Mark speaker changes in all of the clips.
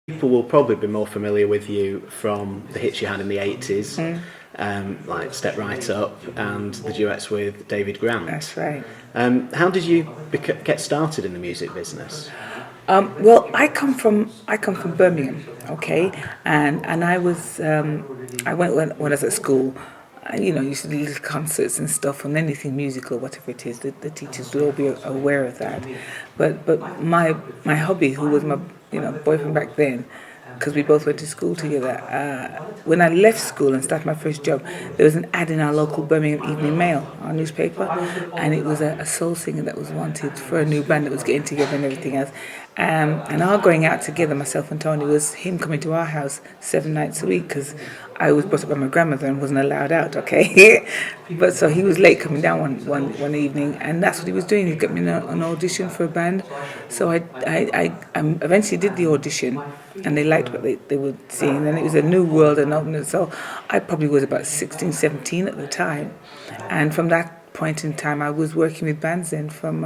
Speaker 1: People will probably be more familiar with you from the hits you had in the 80s, like Step Right Up and the duets with David Grant.
Speaker 2: That's right.
Speaker 1: How did you get started in the music business?
Speaker 2: Well, I come from Birmingham, okay, and I went when I was at school. Used to do little concerts and stuff, and anything musical, whatever it is, the teachers would all be aware of that. But my hubby, who was my boyfriend back then, because we both went to school together. When I left school and started my first job, there was an ad in our local Birmingham Evening Mail, our newspaper, and it was a soul singer that was wanted for a new band that was getting together and everything else. And our going out together, myself and Tony, was him coming to our house 7 nights a week because I was brought up by my grandmother and wasn't allowed out, okay? But so he was late coming down one evening, and that's what he was doing. He got me an audition for a band. So I eventually did the audition, and they liked what they were seeing, and it was a new world and opening. So I probably was about 16, 17 at the time. And from that point in time, I was working with bands then from,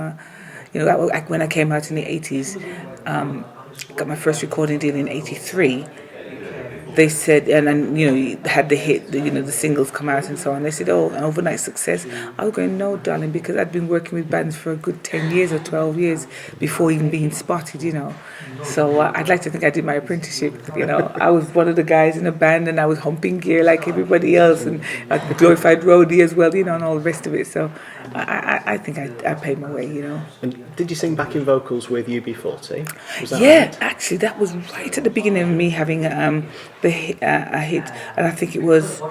Speaker 2: when I came out in the 80s, got my first recording deal in 83. They said, and then, had the hit, the singles come out and so on. They said, oh, an overnight success. I was going, no, darling, because I'd been working with bands for a good 10 years or 12 years before even being spotted. So I'd like to think I did my apprenticeship. I was one of the guys in a band, and I was humping gear like everybody else, and a glorified roadie as well, and all the rest of it. So I think I paid my way,
Speaker 1: And did you sing backing vocals with UB40? Was that
Speaker 2: Yeah,
Speaker 1: right?
Speaker 2: actually, that was right at the beginning of me having a hit, and I think it was.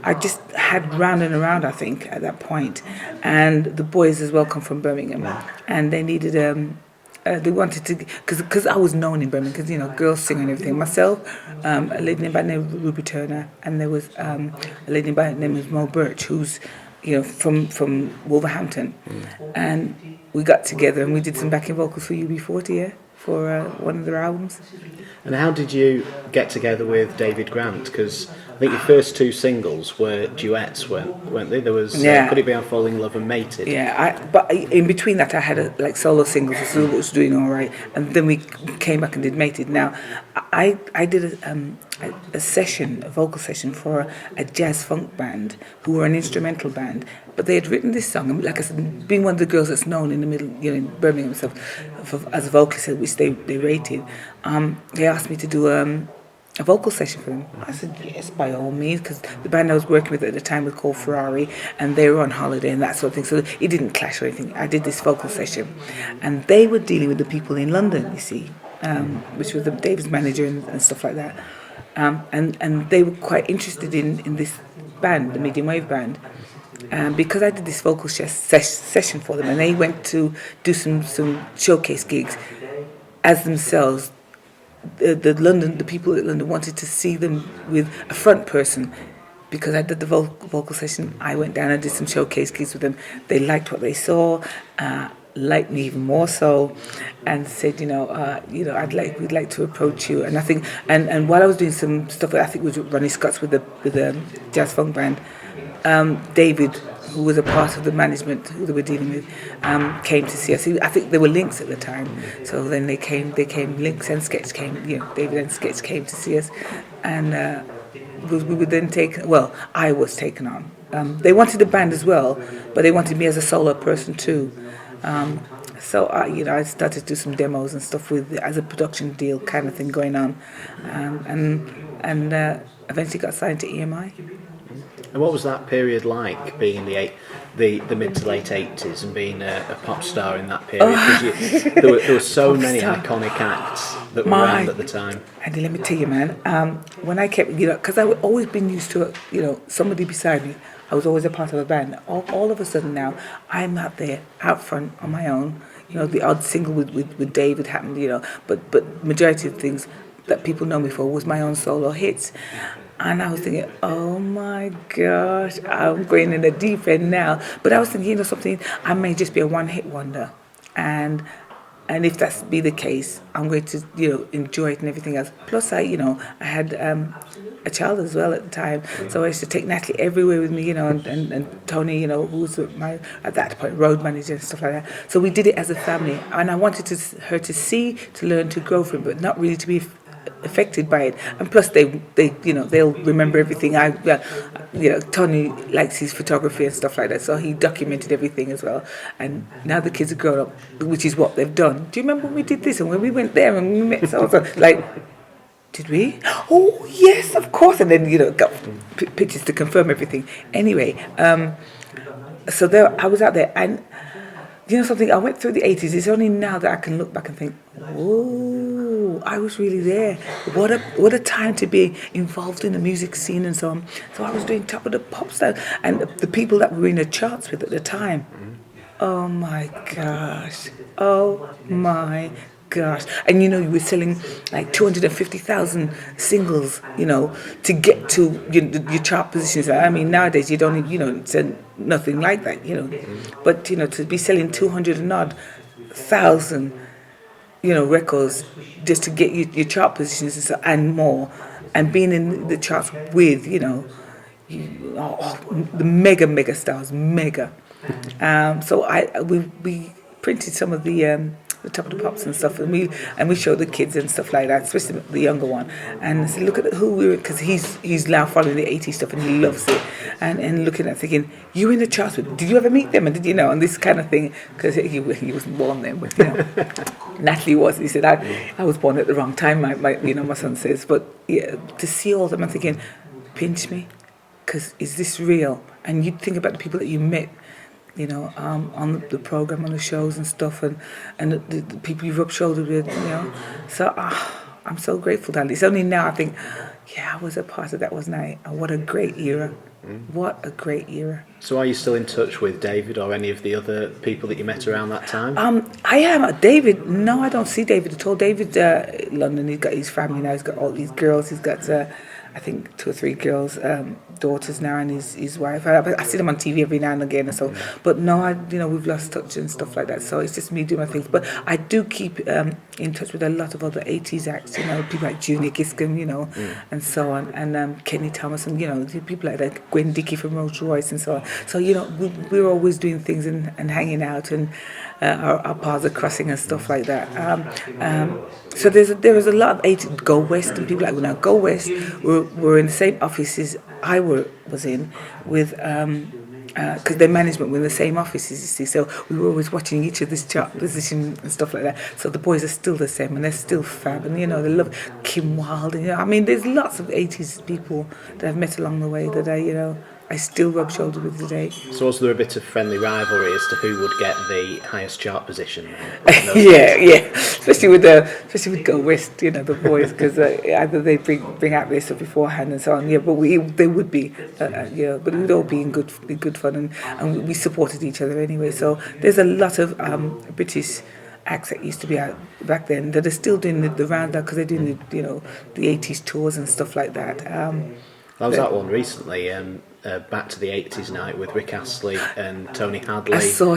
Speaker 2: I just had Round and Around, I think, at that point, and the boys as well come from Birmingham, and they needed they wanted to, because I was known in Birmingham, because girls sing and everything. Myself, a lady by the name of Ruby Turner, and there was a lady by the name of Mo Birch, who's from Wolverhampton, and we got together and we did some backing vocals for UB40, yeah, for one of their albums.
Speaker 1: And how did you get together with David Grant? Because I think your first two singles were duets, weren't they? There was Could It Be I'm Falling in Love and Mated.
Speaker 2: Yeah, but in between that I had solo singles, so it was doing all right, and then we came back and did Mated. Now, I did a session, a vocal session for a jazz funk band who were an instrumental band, but they had written this song, and like I said, being one of the girls that's known in the middle, in Birmingham and stuff, as a vocalist, which they rated, they asked me to do a vocal session for them. I said yes, by all means, because the band I was working with at the time was called Ferrari, and they were on holiday and that sort of thing, so it didn't clash or anything. I did this vocal session, and they were dealing with the people in London, you see, which was David's manager and stuff like that, and they were quite interested in this band, the medium wave band. Because I did this vocal session for them, and they went to do some showcase gigs as themselves. The people at London wanted to see them with a front person. Because I did the vocal session, I went down and did some showcase gigs with them. They liked what they saw, liked me even more so, and said, we'd like to approach you. And I think, and while I was doing some stuff, I think it was Ronnie Scott's with the jazz funk band, David, who was a part of the management who they were dealing with, came to see us. I think there were Links at the time, so then they came. Links and Sketch came. David and Sketch came to see us, and we were then taken. Well, I was taken on. They wanted the band as well, but they wanted me as a solo person too. So I started to do some demos and stuff as a production deal kind of thing going on, and eventually got signed to EMI.
Speaker 1: And what was that period like, being in the mid to late 80s and being a pop star in that period? Because there were so many iconic acts that were around at the time.
Speaker 2: And let me tell you, man, when I kept, because I've always been used to, somebody beside me. I was always a part of a band. All of a sudden now, I'm out there, out front on my own. The odd single with David happened, but majority of things that people know me for was my own solo hits. And I was thinking, oh my gosh, I'm going in the deep end now. But I was thinking, something, I may just be a one-hit wonder. And if that's be the case, I'm going to, enjoy it and everything else. Plus, I had a child as well at the time. So I used to take Natalie everywhere with me, and Tony, who was my, at that point, road manager and stuff like that. So we did it as a family. And I wanted her to see, to learn, to grow from it, but not really to be affected by it, and plus they they'll remember everything. Tony likes his photography and stuff like that, so he documented everything as well. And now the kids are grown up, which is what they've done. Do you remember when we did this and when we went there and we met so like? Did we? Oh yes, of course. And then got pictures to confirm everything. Anyway, so there I was out there, and something. I went through the 80s. It's only now that I can look back and think, oh, I was really there. What a time to be involved in the music scene and so on. So I was doing Top of the Pops and the people that we were in the charts with at the time. Oh my gosh. Oh my gosh. And you were selling like 250,000 singles, to get to your chart positions. I mean, nowadays you don't sell nothing like that, But, to be selling 200 and odd thousand, records just to get your chart positions and more, and being in the charts with, the mega stars, mega. So we printed some of the Top of the Pops and stuff, and we showed the kids and stuff like that, especially the younger one. And I said, look at who we were, because he's now following the 80s stuff and he loves it. And looking at thinking, you were in the charts with? Did you ever meet them? And did and this kind of thing, because he wasn't born then, but Natalie was. He said I was born at the wrong time. My son says, but yeah, to see all of them, I'm thinking, pinch me, because is this real? And you think about the people that you met, on the program, on the shows and stuff, and the people you've rubbed shoulders with, So I'm so grateful, darling. It's only now I think, I was a part of that, wasn't I? And what a great era. What a great era.
Speaker 1: So are you still in touch with David or any of the other people that you met around that time?
Speaker 2: I am. David, no, I don't see David at all. David, London, he's got his family now. He's got all these girls. He's got, I think, 2 or 3 girls, daughters now, and his wife. I see them on TV every now and again, and so. But no, we've lost touch and stuff like that. So it's just me doing my things. But I do keep in touch with a lot of other 80s acts. People like Junior Giscombe, and so on, and Kenny Thomas, and people like that, Gwen Dickey from Rolls Royce, and so on. So we're always doing things and hanging out, and our paths are crossing and stuff like that. So there was a lot of 80s Go West, and people like Go West were in the same offices I was in with, because their management were in the same offices, you see. So we were always watching each other's chart position and stuff like that. So the boys are still the same, and they're still fab, and they love Kim Wilde. And, I mean, there's lots of 80s people that I've met along the way that I still rub shoulders with today.
Speaker 1: So was there a bit of friendly rivalry as to who would get the highest chart position?
Speaker 2: yeah. Especially with Go West, the boys, because either they bring out their stuff beforehand and so on. Yeah, but they would be, but it would all be in good fun, and we supported each other anyway. So there's a lot of British acts that used to be out back then that are still doing the round out, because they're doing the 80s tours and stuff like that.
Speaker 1: I was at one recently, Back to the 80s night with Rick Astley and Tony Hadley.
Speaker 2: I saw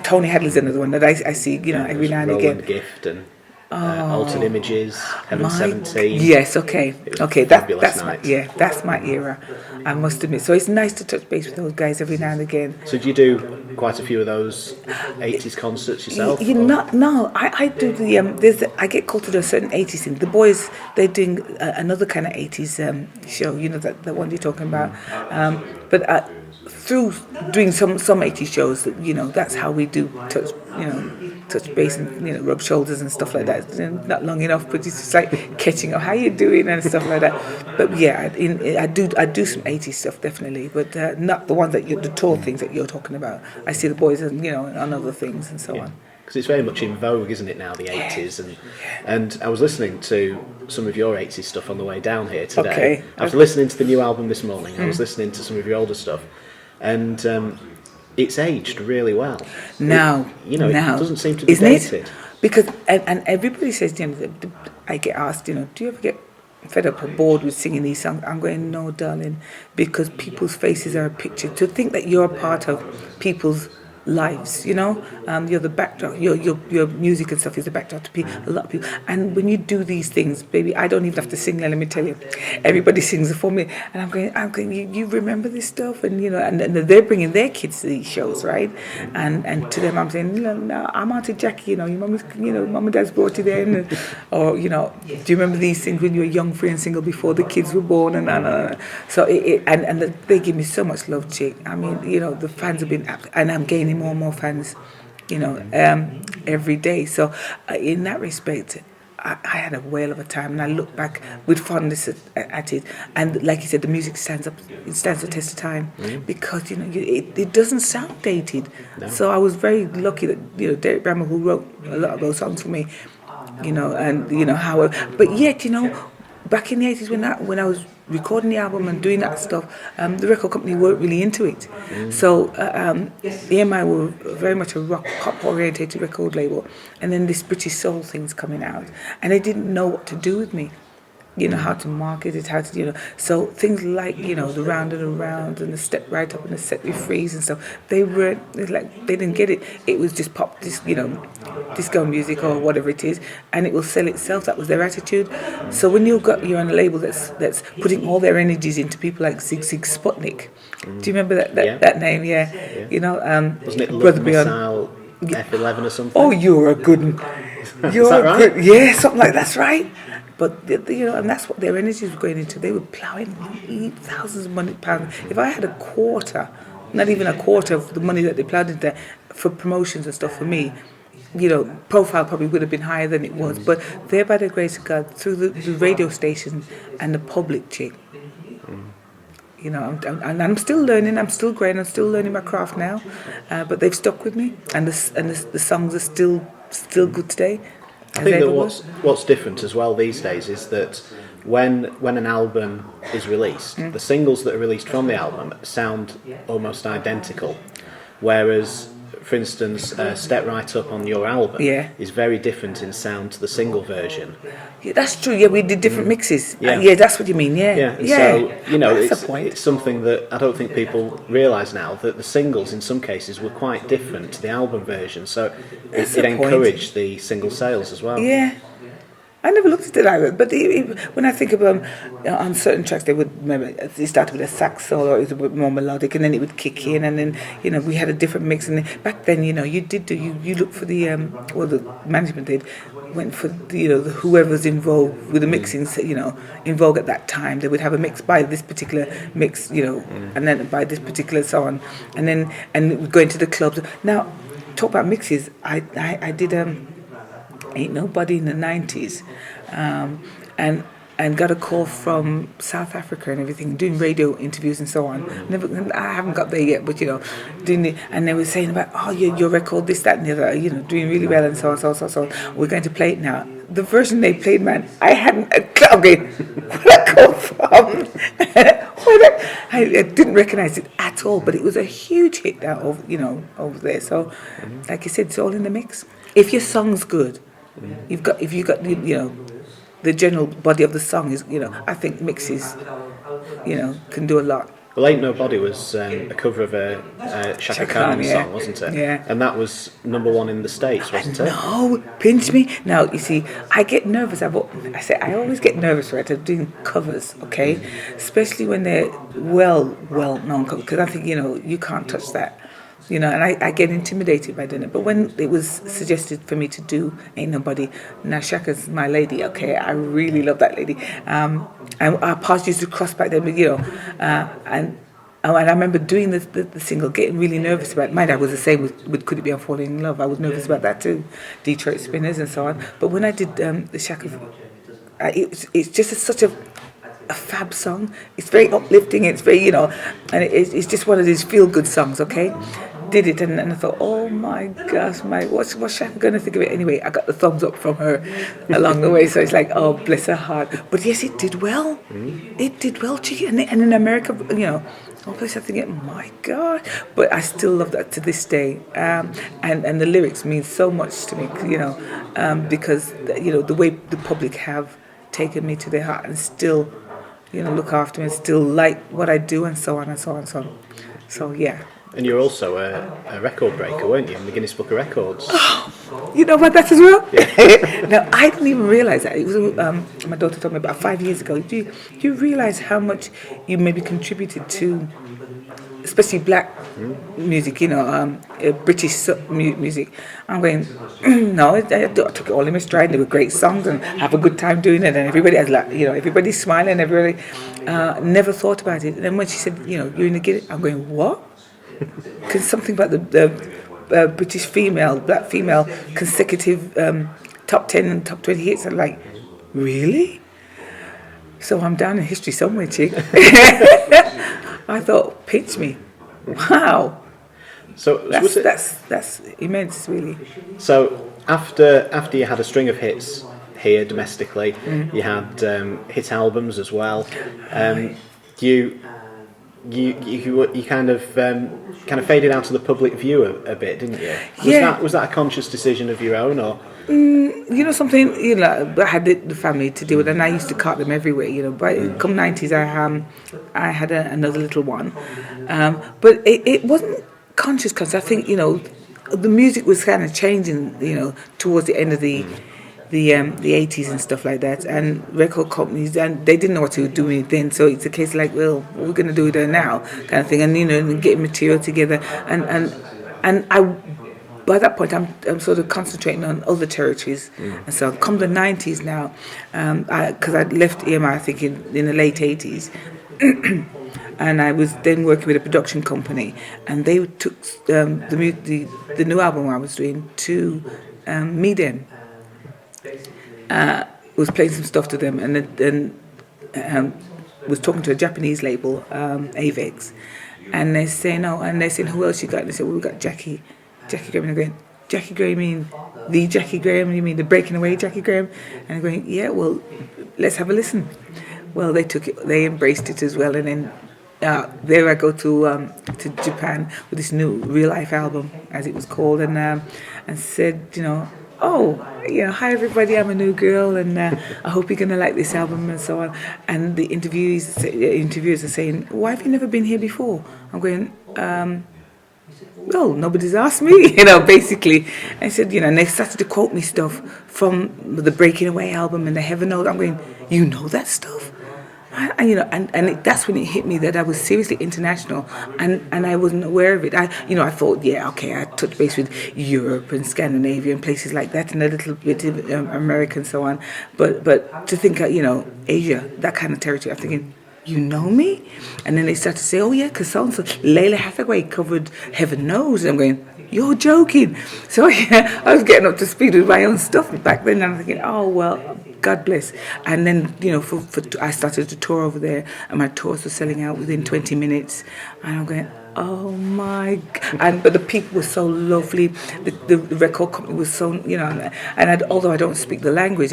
Speaker 2: Tony Hadley's another one that I see, every now and again.
Speaker 1: Roland Gift and Altered Images, Heaven 17.
Speaker 2: Yes, okay. That's
Speaker 1: night.
Speaker 2: that's my era, I must admit. So it's nice to touch base with those guys every now and again.
Speaker 1: So do you do quite a few of those 80s concerts yourself?
Speaker 2: No, I do the I get called to do a certain 80s thing. The boys, they're doing another kind of 80s show, the one you're talking about. But through doing some 80s shows, that's how we do touch base and rub shoulders and stuff like that. Not long enough, but it's just like catching up. How you doing and stuff like that. But yeah, I do some 80s stuff definitely, but not the ones that the tour things that you're talking about. I see the boys on other things and so on.
Speaker 1: Because it's very much in vogue, isn't it now, the 80s? And I was listening to some of your 80s stuff on the way down here today.
Speaker 2: Okay.
Speaker 1: I was listening to the new album this morning. I was listening to some of your older stuff, and it's aged really well.
Speaker 2: Now,
Speaker 1: it doesn't seem to be
Speaker 2: isn't
Speaker 1: dated.
Speaker 2: It? Because and everybody says, I get asked, do you ever get fed up or bored with singing these songs? I'm going, no, darling, because people's faces are a picture. To think that you're a part of people's lives, you're the backdrop, your music and stuff is the backdrop to a lot of people. And when you do these things, baby, I don't even have to sing, let me tell you. Everybody sings it for me. And I'm going, you remember this stuff? And, and they're bringing their kids to these shows, right? And to them, I'm saying, no, I'm Auntie Jackie, your mum, mum and dad's brought you there. Or, do you remember these things when you were young, free and single before the kids were born? And so, they give me so much love, chick. I mean, the fans have been, and I'm gaining more and more fans, every day. So in that respect, I had a whale of a time, and I look back with fondness at it. And like you said, the music stands the test of time because it doesn't sound dated. No. So I was very lucky that Derek Brammer, who wrote a lot of those songs for me, and how. But yet, back in the 80s when I was recording the album and doing that stuff, the record company weren't really into it. So EMI were very much a rock pop orientated record label, and then this British soul thing's coming out, and they didn't know what to do with me. How to market it, how to, so things like, the Round and Around and the Step Right Up and the Set Me Freeze and stuff, they didn't get it. It was just pop, disco music or whatever it is, and it will sell itself. That was their attitude. So when you're on a label that's putting all their energies into people like Zig Zig Sputnik. Do you remember that name? Yeah.
Speaker 1: Wasn't it
Speaker 2: Brother
Speaker 1: Missile F11 or something?
Speaker 2: Oh, you're a good one.
Speaker 1: Is that right?
Speaker 2: Yeah, something like that's right. But and that's what their energies were going into. They were ploughing thousands of pounds. If I had a quarter, not even a quarter of the money that they ploughed into there for promotions and stuff for me, profile probably would have been higher than it was. But there, by the grace of God, through the radio station and the public, chick, I'm still learning. I'm still growing. I'm still learning my craft now. But they've stuck with me, and the songs are still good today.
Speaker 1: I think that what's different as well these days is that when an album is released, the singles that are released from the album sound almost identical, whereas, for instance, Step Right Up on your album is very different in sound to the single version.
Speaker 2: Yeah, that's true. Yeah, we did different mixes. Yeah, that's what you mean. Yeah.
Speaker 1: So it's something that I don't think people realise now, that the singles in some cases were quite different to the album version. So it encouraged the single sales as well.
Speaker 2: Yeah. I never looked at it like that, but when I think of on certain tracks, they started with a sax solo, it was a bit more melodic, and then it would kick in, and then we had a different mix. And back then, you looked for the management went for whoever's involved with the mixing, in vogue at that time. They would have a mix by this particular mix, and then by this particular song, and we'd go into the clubs. Now, talk about mixes. I did Ain't Nobody in the 90s, and got a call from South Africa and everything, doing radio interviews and so on. I haven't got there yet, but and they were saying about your record, this, that, and the other, doing really well and so on. We're going to play it now. The version they played, man, I hadn't a clue where I come from. I didn't recognise it at all, but it was a huge hit over there. So, like you said, it's all in the mix. If your song's good. If you got the general body of the song is I think mixes can do a lot.
Speaker 1: Well, Ain't Nobody was a cover of a Chaka Khan song, wasn't it?
Speaker 2: Yeah.
Speaker 1: And that was #1 in the States, wasn't it?
Speaker 2: No, pinch me. Now you see, I get nervous. I always get nervous of doing covers, okay, especially when they're well known covers, because I think you can't touch that. And I get intimidated by doing it. But when it was suggested for me to do Ain't Nobody, now Shaka's my lady, okay? I really love that lady. And our paths used to cross back then, and I remember doing the single, getting really nervous about it. My dad was the same with Could It Be I'm Falling in Love. I was nervous about that too, Detroit Spinners and so on. But when I did the Shaka, it's just such a fab song. It's very uplifting. It's very, and it's just one of these feel-good songs, okay? Did it, and I thought, oh my gosh, what's Shaka going to think of it? Anyway, I got the thumbs up from her along the way, so it's like, oh, bless her heart. But yes, it did well. It did well, gee. And in America, one place I think, my God. But I still love that to this day. And the lyrics mean so much to me, because, the way the public have taken me to their heart and still, look after me and still like what I do and so on and so on and so on. So, yeah.
Speaker 1: And you're also a record breaker, weren't you, in the Guinness Book of Records?
Speaker 2: You know about that as well? No, I didn't even realise that. It was my daughter told me about 5 years ago. Do you realise how much you maybe contributed to, especially black music, British music? I'm going, no, I took it all in my stride. They were great songs and have a good time doing it, and everybody has everybody's smiling, everybody never thought about it. And then when she said, you're in the Guinness, I'm going, what? Because something about the British black female consecutive top 10 and top 20 hits. I'm like, really? So I'm down in history somewhere, chick. I thought, pinch me. Wow.
Speaker 1: So
Speaker 2: that's immense, really.
Speaker 1: So after you had a string of hits here domestically, you had hit albums as well. You kind of faded out of the public view a bit, didn't you? Was that a conscious decision of your own, or?
Speaker 2: Something. I had the family to deal with, and I used to cart them everywhere. But come 90s, I had another little one, but it wasn't conscious because I think the music was kind of changing. Towards the end of the 80s and stuff like that, and record companies, and they didn't know what to do with it then, so it's a case like, well, what we're going to do there now, kind of thing, and getting material together, and I, by that point, I'm sort of concentrating on other territories, and so come the 90s now, because I'd left EMI, I think in the late 80s, and I was then working with a production company, and they took the new album I was doing to Meeden. Was playing some stuff to them, and then was talking to a Japanese label, Avex, and they're saying, who else you got? And they said, well, we got Jaki Graham. And I'm going, Jaki Graham, you mean the Jaki Graham? You mean the Breaking Away Jaki Graham? And I'm going, yeah, well, let's have a listen. Well, they took it, they embraced it as well, and then there I go to Japan with this new real life album, as it was called, and said, hi everybody, I'm a new girl, and I hope you're gonna like this album and so on. And the interviewers are saying, why have you never been here before? I'm going, well, nobody's asked me, basically. I said, and they started to quote me stuff from the Breaking Away album and the Heaven Knows. I'm going, you know that stuff? That's when it hit me that I was seriously international, and I wasn't aware of it. I thought, I touched base with Europe and Scandinavia and places like that, and a little bit of America and so on. But to think, Asia, that kind of territory, I'm thinking, you know me? And then they started to say, oh yeah, because so-and-so, Layla Hathaway covered Heaven Knows. And I'm going, you're joking. So I was getting up to speed with my own stuff back then, and I'm thinking, oh well, God bless. And then I started to tour over there, and my tours were selling out within 20 minutes, and I'm going, oh my God. But the people were so lovely, the record company was so, although I don't speak the language,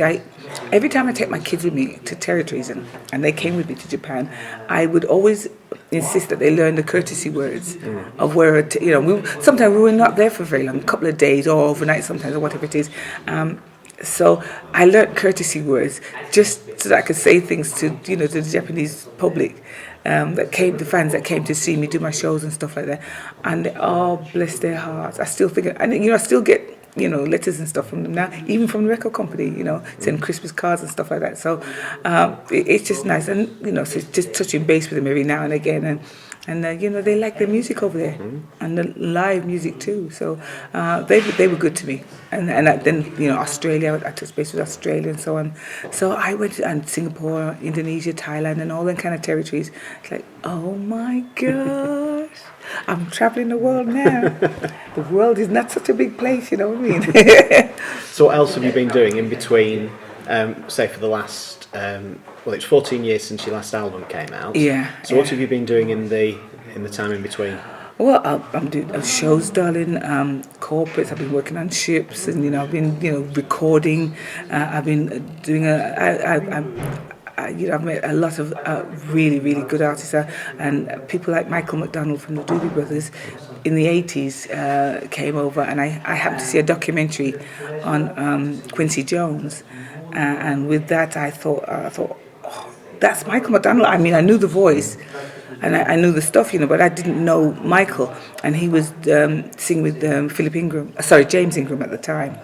Speaker 2: every time I take my kids with me to territories, and they came with me to Japan, I would always insist that they learn the courtesy words of where, sometimes we were not there for very long, a couple of days or overnight sometimes, or whatever it is. So I learnt courtesy words just so that I could say things to the Japanese public, the fans that came to see me do my shows and stuff like that, and they all bless their hearts. I still think, and I still get letters and stuff from them now, even from the record company, send Christmas cards and stuff like that. So it's just nice, and so it's just touching base with them every now and again, and they like the music over there, and the live music too. So they were good to me, and then Australia, I touched base with Australia and so on. So I went to Singapore, Indonesia, Thailand, and all them kind of territories. It's like, oh my gosh, I'm traveling the world now. The world is not such a big place, you know what I mean?
Speaker 1: So what else have you been doing in between, say for the last, it's 14 years since your last album came out.
Speaker 2: Yeah.
Speaker 1: So what have you been doing in the time in between?
Speaker 2: Well, I'm doing shows, darling, corporates. I've been working on ships, and I've been recording. I've been doing I've met a lot of really, really good artists, and people like Michael McDonald from the Doobie Brothers in the 80s came over, and I happened to see a documentary on Quincy Jones, and with that I thought, oh, that's Michael McDonald. I mean, I knew the voice, and I knew the stuff, but I didn't know Michael, and he was singing with James Ingram at the time,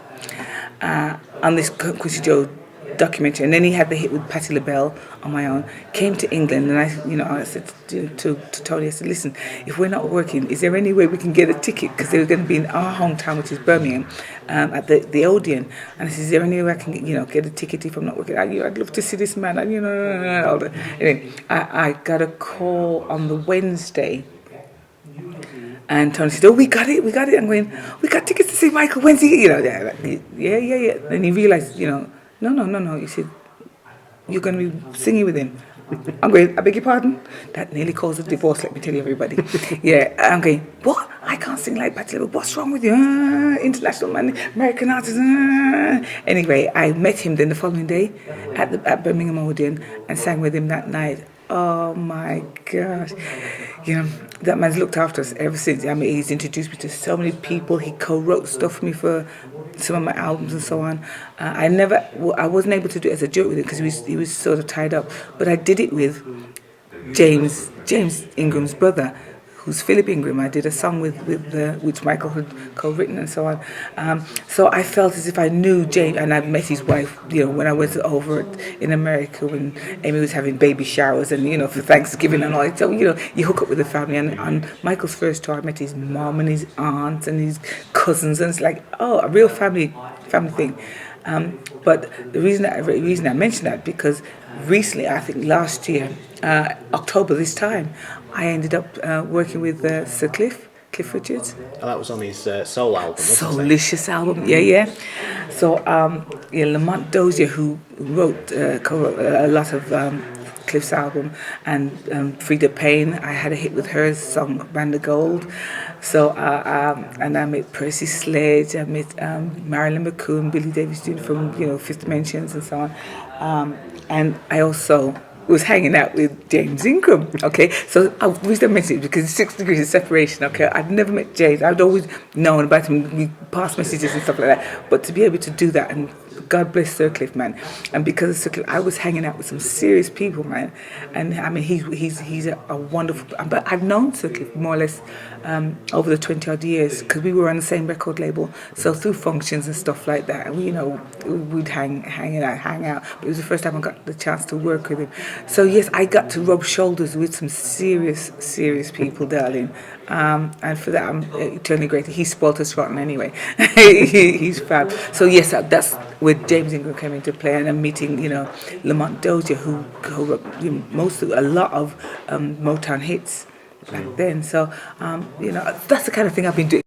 Speaker 2: on this Quincy Joe documentary, and then he had the hit with Patti LaBelle on my own. Came to England, and I said to Tony, I said, listen, if we're not working, is there any way we can get a ticket? Because they were going to be in our hometown, which is Birmingham, at the Odeon. And I said, is there any way I can get a ticket if I'm not working? I'd love to see this man. And anyway, I got a call on the Wednesday. And Tony said, "Oh, we got it." I'm going, "We got tickets to see Michael Wednesday." Yeah. Then he realized, no. He said, "You're going to be singing with him." I'm going, "I beg your pardon?" That nearly caused a divorce, let me tell you, everybody. Yeah, I'm going, "What? I can't sing like Patti LaBelle. What's wrong with you? International man, American artist." Anyway, I met him then the following day at Birmingham Odeon and sang with him that night. Oh my gosh. That man's looked after us ever since. I mean, he's introduced me to so many people. He co-wrote stuff for me for some of my albums and so on. I wasn't able to do it as a duet with him because he was sort of tied up. But I did it with James Ingram's brother, who's Philip Ingram. I did a song with which Michael had co-written and so on. So I felt as if I knew James, and I met his wife, when I was over in America when Amy was having baby showers and, for Thanksgiving and all that. So, you hook up with the family. And on Michael's first tour, I met his mom and his aunts and his cousins, and it's like, a real family thing. But the reason I mention that, because recently, I think last year, October this time, I ended up working with Sir Cliff Richards.
Speaker 1: Oh, that was on his soul album, wasn't it?
Speaker 2: Soulicious album, yeah. So, Lamont Dozier, who co-wrote a lot of Cliff's album, and Frida Payne, I had a hit with her song Band of Gold. So, and I met Percy Sledge, I met Marilyn McCoo, Billy Davis Jr. from Fifth Dimensions and so on. And I also was hanging out with James Ingram. Okay, so I reason I mentioned it because it's 6 degrees of separation. Okay, I'd never met James. I'd always known about him. We passed messages and stuff like that. But to be able to do that, and God bless Sir Cliff, man. And because of Sir Cliff, I was hanging out with some serious people, man. And I mean, he's a wonderful. But I've known Sir Cliff more or less over the 20 odd years because we were on the same record label. So through functions and stuff like that, we'd hang out. But it was the first time I got the chance to work with him. So yes, I got to rub shoulders with some serious people, darling. And for that, I'm eternally grateful. He spoilt us rotten anyway. He's fab. So yes, that's where James Ingram came into play, and I'm meeting, Lamont Dozier, who wrote a lot of Motown hits back then. So, that's the kind of thing I've been doing.